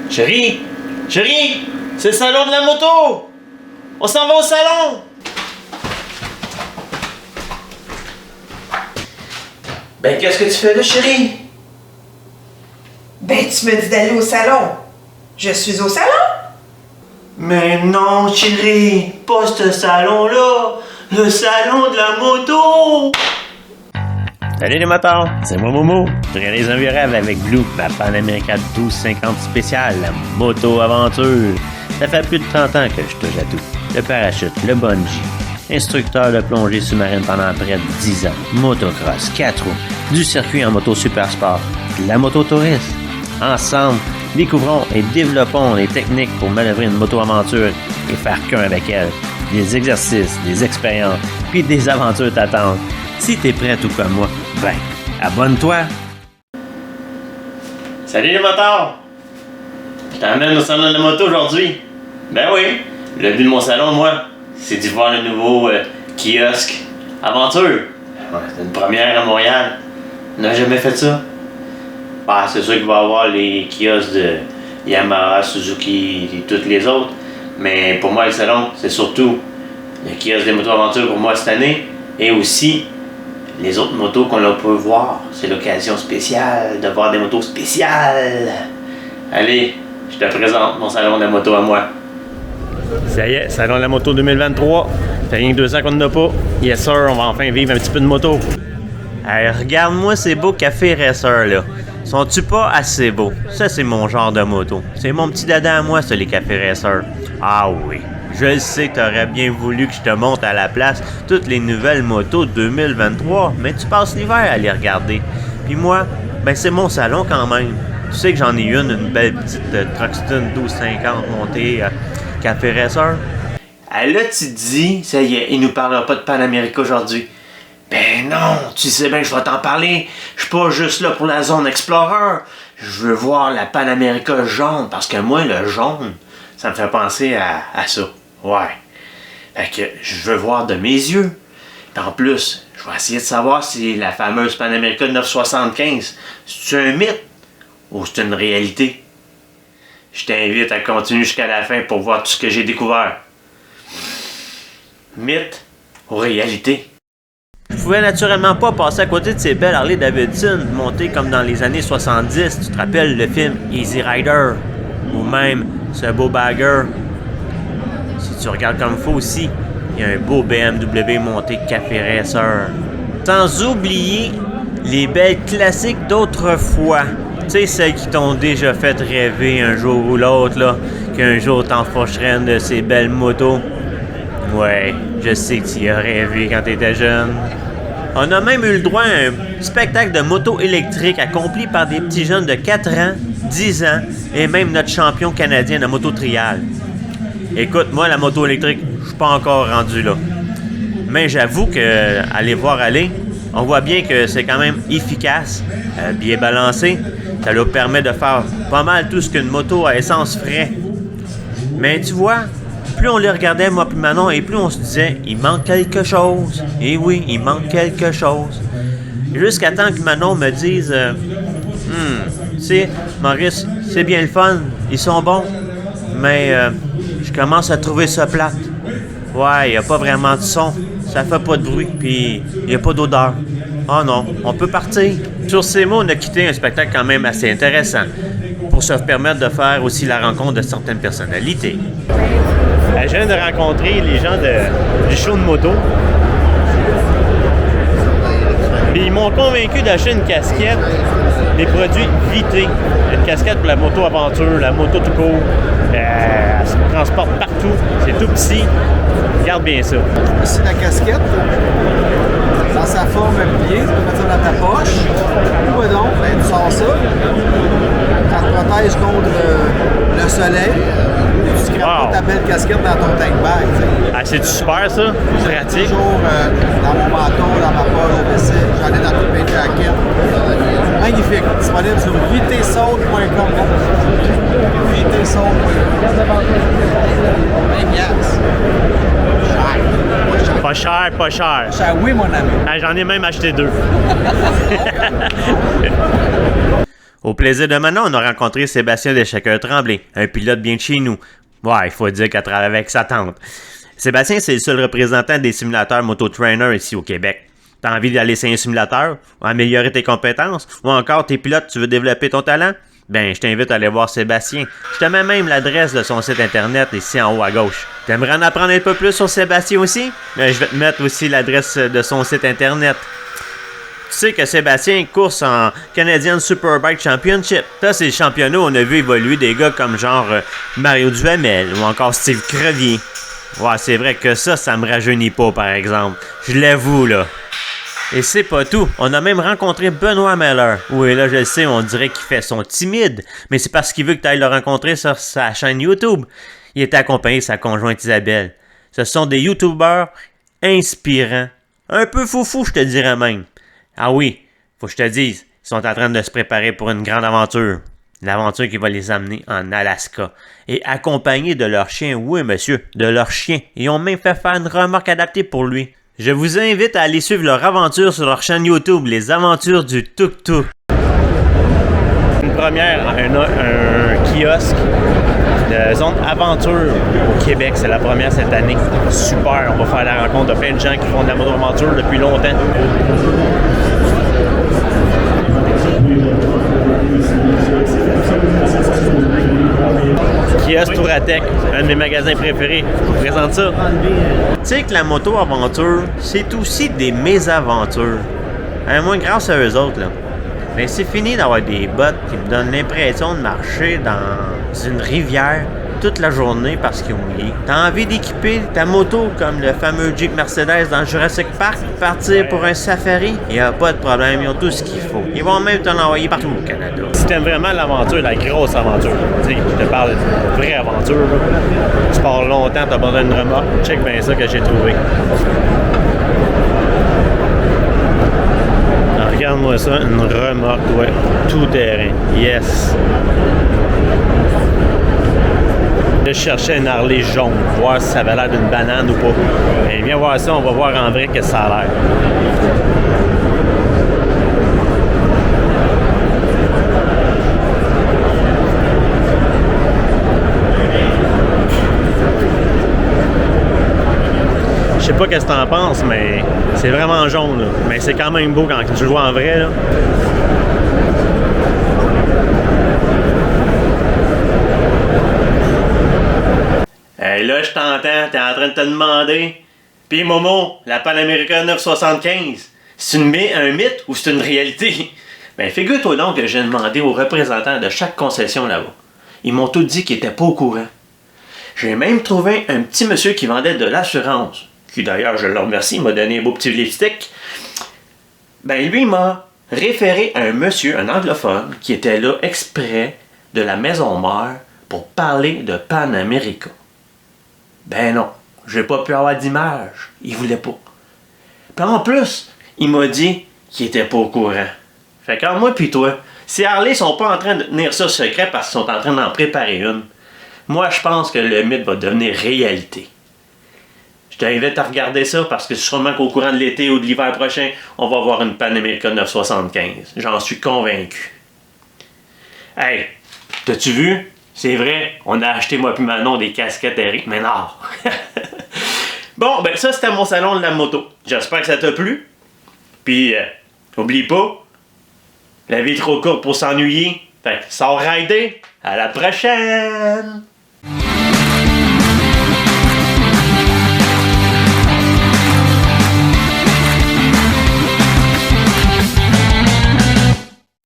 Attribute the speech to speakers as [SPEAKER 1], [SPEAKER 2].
[SPEAKER 1] Chérie! Chérie! C'est le salon de la moto! On s'en va au salon! Ben, qu'est-ce que tu fais là, chérie?
[SPEAKER 2] Ben, tu me dis d'aller au salon. Je suis au salon.
[SPEAKER 1] Mais non, chérie! Pas ce salon-là! Le salon de la moto! Salut les motards, c'est moi Momo. Je réalise un virage avec Blue, la Pan America 1250 spéciale, la moto-aventure. Ça fait plus de 30 ans que je touche à tout. Le parachute, le bungee, instructeur de plongée sous-marine pendant près de 10 ans, motocross, 4 roues, du circuit en moto super sport, de la moto touriste. Ensemble, découvrons et développons les techniques pour manœuvrer une moto-aventure et faire qu'un avec elle. Des exercices, des expériences, puis des aventures t'attendent. Si t'es prêt tout comme moi, ben, abonne-toi! Salut les motards! Je t'emmène au salon de la moto aujourd'hui. Ben oui, le but de mon salon, moi, c'est d'y voir le nouveau kiosque Aventure. Ouais, c'est une première à Montréal. On n'a jamais fait ça. Bah, c'est sûr qu'il va y avoir les kiosques de Yamaha, Suzuki et toutes les autres. Mais pour moi, le salon, c'est surtout le kiosque des motos-aventures pour moi cette année. Et aussi les autres motos qu'on peut voir. C'est l'occasion spéciale de voir des motos spéciales. Allez, je te présente mon salon de la moto à moi. Ça y est, salon de la moto 2023. Ça fait rien que 2 ans qu'on n'en a pas. Yes sir, on va enfin vivre un petit peu de moto. Hey, regarde-moi ces beaux cafés racers là. Sont-tu pas assez beaux? Ça, c'est mon genre de moto. C'est mon petit dada à moi, ça, les cafés racers. Ah oui. Je le sais que t'aurais bien voulu que je te montre à la place toutes les nouvelles motos de 2023, mais tu passes l'hiver à les regarder. Puis moi, ben c'est mon salon quand même. Tu sais que j'en ai une belle petite Truxton 1250 montée Café Racer. Là, tu te dis, ça y est, il nous parlera pas de Pan America aujourd'hui. Ben non, tu sais bien que je vais t'en parler. Je suis pas juste là pour la zone Explorer. Je veux voir la Pan America jaune, parce que moi, le jaune, ça me fait penser à ça. Ouais. Fait que je veux voir de mes yeux. Puis en plus, je vais essayer de savoir si la fameuse Pan America 975, c'est un mythe ou c'est une réalité. Je t'invite à continuer jusqu'à la fin pour voir tout ce que j'ai découvert. Mythe ou réalité? Je pouvais naturellement pas passer à côté de ces belles Harley Davidson montées comme dans les années 70. Tu te rappelles le film Easy Rider? Ou même ce beau bagger. Si tu regardes comme il faut aussi, il y a un beau BMW monté Café Racer. Sans oublier les belles classiques d'autrefois. Tu sais, celles qui t'ont déjà fait rêver un jour ou l'autre, là, qu'un jour t'enfourcherais une de ces belles motos. Ouais, je sais que tu y as rêvé quand t'étais jeune. On a même eu le droit à un spectacle de moto électrique accompli par des petits jeunes de 4 ans, 10 ans et même notre champion canadien de moto trial. Écoute, moi, la moto électrique, je suis pas encore rendu là. Mais j'avoue que aller voir aller, on voit bien que c'est quand même efficace, bien balancé. Ça leur permet de faire pas mal tout ce qu'une moto à essence ferait. Mais tu vois, plus on les regardait, moi puis Manon, et plus on se disait, il manque quelque chose. Et oui, il manque quelque chose. Jusqu'à temps que Manon me dise, tu sais, Maurice, c'est bien le fun, ils sont bons, mais je commence à trouver ça plate. Ouais, il n'y a pas vraiment de son, ça fait pas de bruit, puis il n'y a pas d'odeur. Oh non, on peut partir. Sur ces mots, on a quitté un spectacle quand même assez intéressant pour se permettre de faire aussi la rencontre de certaines personnalités. Je viens de rencontrer les gens du show de moto. Puis ils m'ont convaincu d'acheter une casquette des produits Vité. Une casquette pour la moto-aventure, la moto tout court. Elle se transporte partout. C'est tout petit. Regarde bien ça.
[SPEAKER 3] Ici la casquette. Dans sa forme pliée, tu peux mettre ça dans ta poche. Ou donc, ben, tu sors ça. Ça te protège contre le soleil. Et tu ne crées pas ta belle casquette dans ton tank bag. T'sais.
[SPEAKER 1] Ah, c'est super ça? Pratique.
[SPEAKER 3] Toujours dans mon manteau, dans ma poche de vaisselle. J'en ai dans toutes mes jackets. Magnifique. Disponible sur vitesold.com. Vitesold.com.
[SPEAKER 1] Pas cher, pas cher.
[SPEAKER 3] Cher, oui, mon ami.
[SPEAKER 1] Ah, j'en ai même acheté 2. Au plaisir de Manon, on a rencontré Sébastien Deschaqueurs-Tremblay, un pilote bien de chez nous. Ouais, il faut dire qu'elle travaille avec sa tante. Sébastien, c'est le seul représentant des simulateurs moto-trainer ici au Québec. T'as envie d'aller sur un simulateur, ou améliorer tes compétences, ou encore tes pilotes, tu veux développer ton talent? Ben, je t'invite à aller voir Sébastien. Je te mets même l'adresse de son site internet ici en haut à gauche. T'aimerais en apprendre un peu plus sur Sébastien aussi? Ben, je vais te mettre aussi l'adresse de son site internet. Tu sais que Sébastien course en Canadian Superbike Championship. Ça, c'est le championnat où on a vu évoluer des gars comme genre Mario Duhamel ou encore Steve Crevier. Ouais, c'est vrai que ça me rajeunit pas, par exemple. Je l'avoue, là. Et c'est pas tout. On a même rencontré Benoît Meller. Oui, là, je le sais, on dirait qu'il fait son timide. Mais c'est parce qu'il veut que tu ailles le rencontrer sur sa chaîne YouTube. Il est accompagné de sa conjointe Isabelle. Ce sont des YouTubers inspirants. Un peu foufou, je te dirais même. Ah oui, faut que je te dise, ils sont en train de se préparer pour une grande aventure. L'aventure qui va les amener en Alaska. Et accompagnés de leur chien, oui monsieur, de leur chien. Ils ont même fait faire une remorque adaptée pour lui. Je vous invite à aller suivre leur aventure sur leur chaîne YouTube, Les Aventures du Tuk-Tuk. Une première, un kiosque de zone aventure au Québec. C'est la première cette année. Super, on va faire la rencontre de plein de gens qui font de la moto-aventure depuis longtemps. Kiosque Touratech, un de mes magasins préférés. Je vous présente ça. Tu sais que la moto-aventure, c'est aussi des mésaventures. Moins grâce à eux autres, là. Mais c'est fini d'avoir des bottes qui me donnent l'impression de marcher dans une rivière toute la journée parce qu'ils ont mouillé. T'as envie d'équiper ta moto comme le fameux Jeep Mercedes dans Jurassic Park, partir pour un safari? Il n'y a pas de problème, ils ont tout ce qu'il faut. Ils vont même te l'envoyer partout au Canada. Si t'aimes vraiment l'aventure, la grosse aventure, tu sais, je te parle de vraie aventure, là. Tu pars longtemps, t'as besoin d'une remorque, check bien ça que j'ai trouvé. Alors, regarde-moi ça, une remorque, ouais, tout terrain, yes. Je cherchais une Harley jaune, voir si ça avait l'air d'une banane ou pas. Et viens voir ça, on va voir en vrai que ça a l'air. Je sais pas qu'est-ce que t'en penses, mais c'est vraiment jaune, là. Mais c'est quand même beau quand tu le vois en vrai, là. Hey, là, je t'entends, t'es en train de te demander. Pis Momo, la Pan America 975, c'est un mythe ou c'est une réalité? Ben, figure-toi donc que j'ai demandé aux représentants de chaque concession là-bas. Ils m'ont tous dit qu'ils étaient pas au courant. J'ai même trouvé un petit monsieur qui vendait de l'assurance, qui d'ailleurs, je le remercie, il m'a donné un beau petit lipstick. Ben, lui, il m'a référé à un monsieur, un anglophone, qui était là exprès de la maison mère pour parler de Pan America. Ben non, j'ai pas pu avoir d'image. Il voulait pas. Puis en plus, il m'a dit qu'il était pas au courant. Fait que moi pis toi, si Harley sont pas en train de tenir ça secret parce qu'ils sont en train d'en préparer une, moi je pense que le mythe va devenir réalité. Je t'invite à regarder ça parce que sûrement qu'au courant de l'été ou de l'hiver prochain, on va avoir une Pan America 975. J'en suis convaincu. Hey, t'as-tu vu? C'est vrai, on a acheté, moi puis Manon, des casquettes Eric Ménard. Bon, ben ça, c'était mon salon de la moto. J'espère que ça t'a plu. Puis, oublie pas, la vie est trop courte pour s'ennuyer. Fait que, sors rider. À la prochaine!